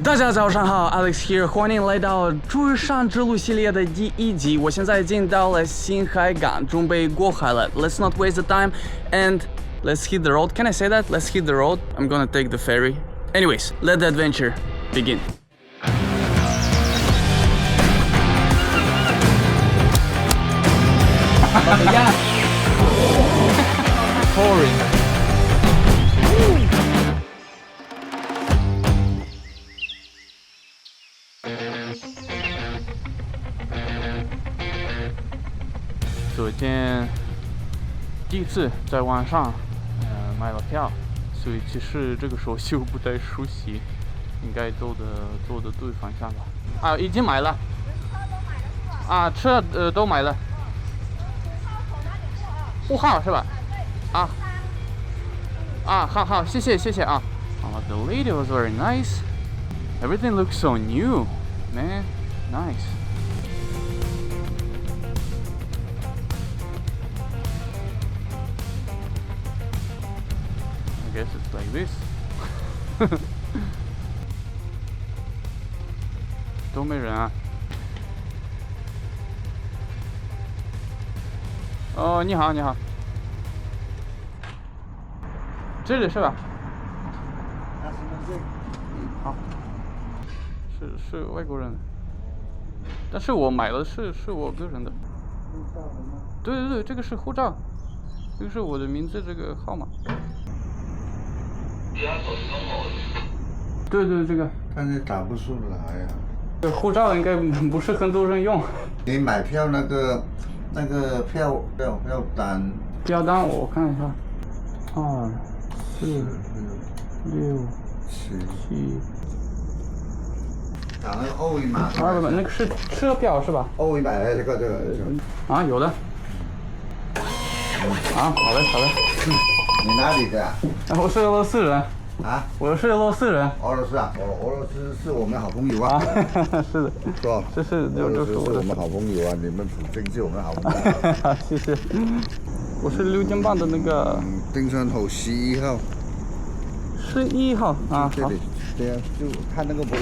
大家早上好 ，Alex here， 欢迎来到珠山之路系列的第1集。我现在进到了新海港，准备过海了。Let's not waste the time and let's hit the road. Can I say that? Let's hit the road. I'm gonna take the ferry. Anyways, let the adventure begin. Pouring. 昨天第一次在网上买了票，所以其实这个时候就不太熟悉，应该走的对方向吧。啊，已经买了。啊，车都买了。5号是吧？啊。啊，好，谢谢啊。The lady was very nice. Everything looks so new, man. Nice. I guess it's like this. 都没人啊。哦，你好。这里是吧？好。是外国人，但是我买的是我个人的。对，这个是护照，这个是我的名字，这个号码。对，这个。但是打不出来呀。这护照应该不是很多人用。你买票那个票单。票单我看一下，2、4、6、7。打那个欧维码。那个是车票是吧？欧维码这个。啊，有的。啊，好嘞。你哪里的？我是俄罗斯人。啊？我是俄罗斯人。俄罗斯啊？俄罗斯是我们好朋友啊。是的。是吧？就是我们好朋友啊，你们普京是我们好朋友。谢谢。我是6点半的那个。丁山口11号。11号啊。这里，对啊，就看那个不要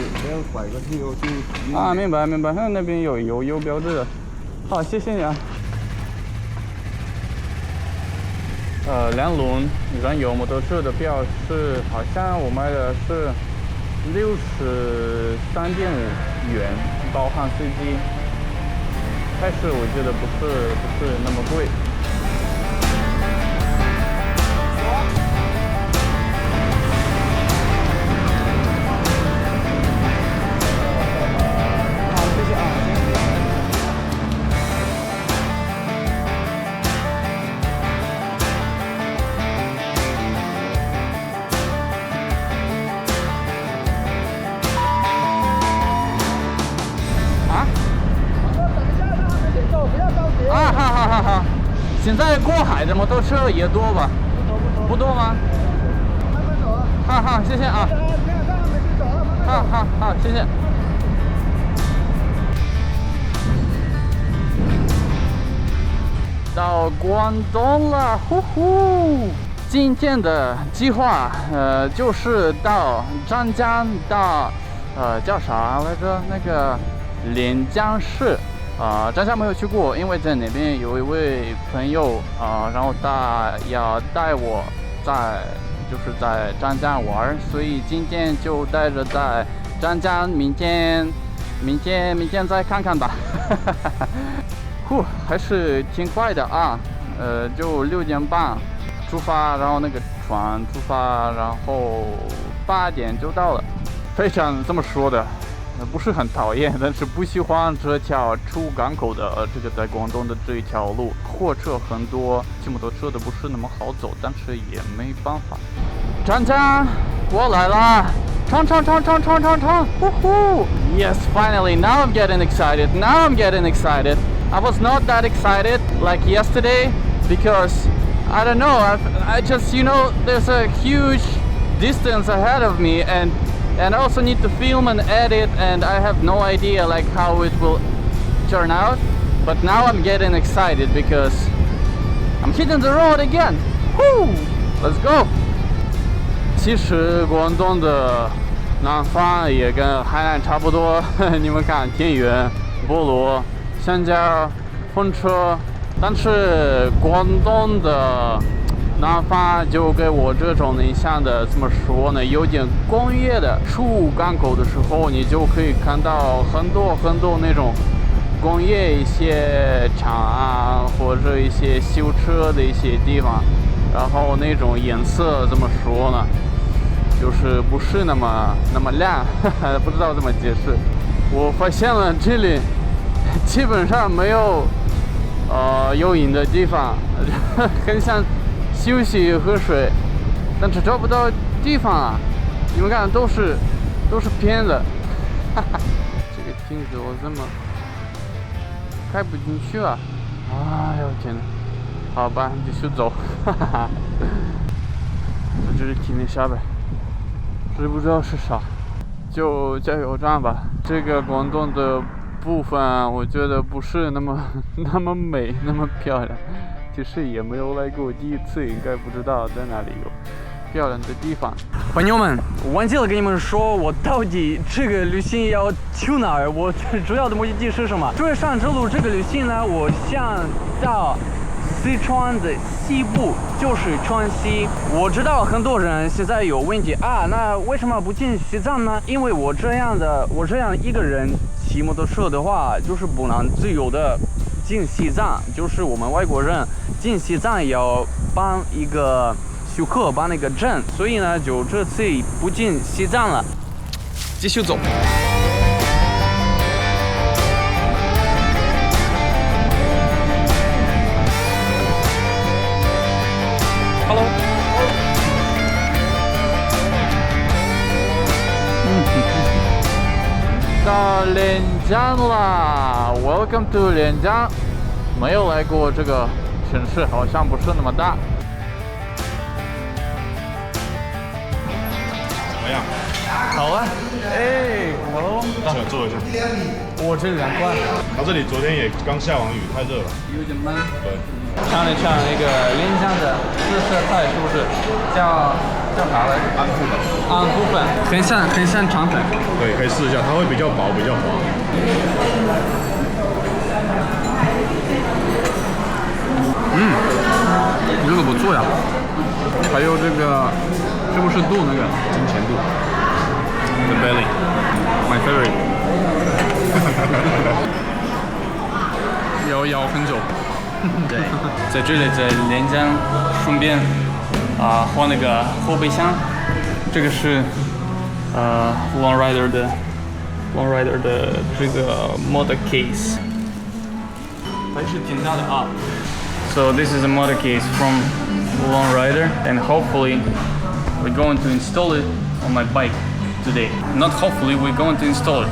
拐过去哦，就。啊，明白，那边有标志的。好，谢谢你啊。2轮燃油摩托车的票是，好像我买的是63.5元，包含司机。开始我觉得不是那么贵。好，现在过海的摩托车也多吧？不多吗？好，谢谢啊。好，谢谢。到广东了，呼呼！今天的计划就是到湛江，到叫啥来着？那个连江市。湛江没有去过，因为在那边有一位朋友然后他要带我在湛江玩，所以今天就待着在湛江，明天再看看吧。还是挺快的啊，就6点半出发，然后那个船出发，然后8点就到了。非常这么说的。不是很讨厌，但是不喜欢这条出港口的这个在广东的这一条路，货车很多，骑摩托车的不是那么好走，但是也没办法。湛江过来了，冲！呼呼 ！Yes, finally! Now I'm getting excited. I was not that excited like yesterday because I don't know. I just there's a huge distance ahead of me and I also need to film and edit, and I have no idea like how it will turn out. But now I'm getting excited because I'm hitting the road again. Woo! Let's go. 其实广东的南方也跟海南差不多，你们看田园、菠萝、香蕉、风车，但是广东的南方就给我这种印象的，怎么说呢？有点工业的。出港口的时候，你就可以看到很多那种工业一些厂啊，或者一些修车的一些地方，然后那种颜色怎么说呢？就是不是那么亮，不知道怎么解释。我发现了这里基本上没有游泳的地方，很想休息喝水，但是找不到地方啊！你们看，都是偏的，哈哈，这个镜子我怎么开不进去啊？哎呦天哪！好吧，继续走，哈哈哈。在这里停一下呗。知不知道是啥？就加油站吧。这个广东的部分，我觉得不是那么美，那么漂亮。其实也没有来过，第一次应该不知道在哪里有漂亮的地方。朋友们，我忘记了跟你们说，我到底这个旅行要去哪儿？我主要的目的地是什么？追上之路这个旅行呢，我想到四川的西部，就是川西。我知道很多人现在有问题啊，那为什么不进西藏呢？因为我这样一个人骑摩托车的话，就是不能自由的进西藏，就是我们外国人进西藏要办一个许可，办那个证，所以呢，就这次不进西藏了，继续走。Hello。到连江啦 ，Welcome to 连江。没有来过这个城市，好像不是那么大。怎么样？好啊，哎 ，Hello， 想坐一下。我这2罐。然后这里昨天也刚下完雨，太热了。有点闷。对。尝一尝那个连江的特色菜，是不是？叫啥来着？安菇粉。安菇粉，很像肠粉。对，可以试一下，它会比较薄，比较滑。这个不错呀。还有这个，是不是肚那个？金钱肚。The belly, my favorite. 要很久。对，在这里在连江顺便换那个后备箱，这个是Long Rider 的这个 motor case， 还是挺大的啊。So this is a motor case from Long Rider, and hopefully we're going to install it on my bike today. Not hopefully, we're going to install it.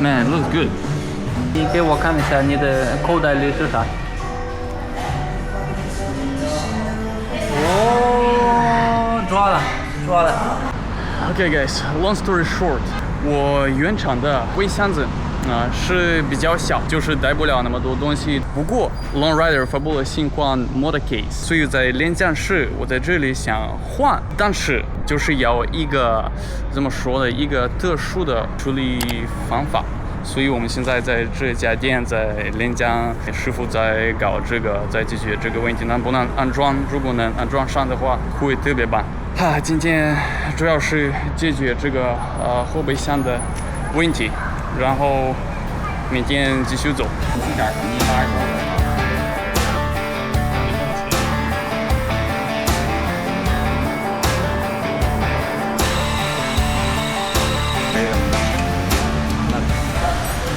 Man, it looks good. 你给我看一下你的口袋里是啥？抓了。Okay guys, long story short， 我原厂的微箱子是比较小，就是带不了那么多东西。不过 Long Rider 发布了新款 Motor Case， 所以在连江市我在这里想换，但是就是要一个怎么说呢，一个特殊的处理方法。所以我们现在在这家店在连江，师傅在搞这个，在解决这个问题，能不能安装？如果能安装上的话，会特别棒。今天主要是解决这个后备箱的问题，然后明天继续走。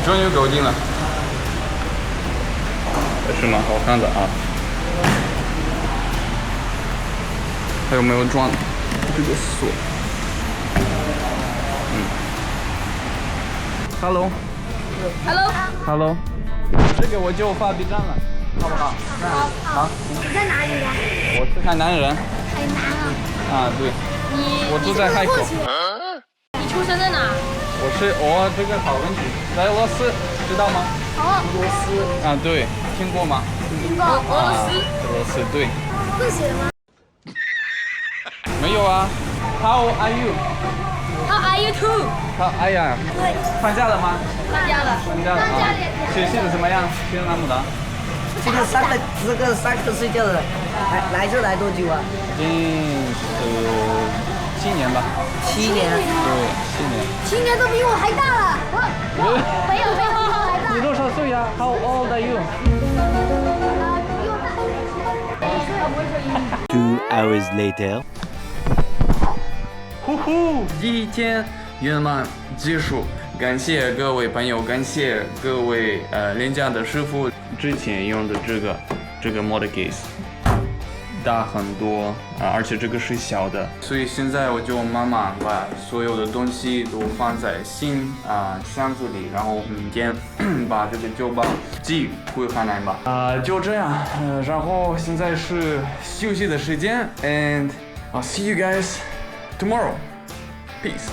终于搞定了，还是蛮好看的啊。还有没有装这个锁？Hello，这个我就发 B 站了，好不好？好。你在哪里呀？我是海南人。海南啊。对。我住在海口。你出生在哪？这个好问题，在俄罗斯，知道吗？俄罗斯。对，听过吗？听过。俄罗斯。俄罗斯对。会写吗？没有啊。How are you? How are you too？哎呀，放假了吗？放假了。放假了啊。现在怎么样？现在南姆达？这个上课睡觉的，来这来多久啊？已经7年吧。7年。对，7年。 今年都比我还大了。没有，比我还大。你多少岁呀 ？How old are you? 比我大。不会说英语。 2 hours later. 呼呼，一天圆满结束。感谢各位朋友，感谢各位廉价的师傅。之前用的这个 mod case 大很多而且这个是小的，所以现在我就慢慢把所有的东西都放在新箱子里，然后明天把这个酒吧寄回海南吧。就这样，然后现在是休息的时间 ，and I'll see you guys tomorrow. Peace.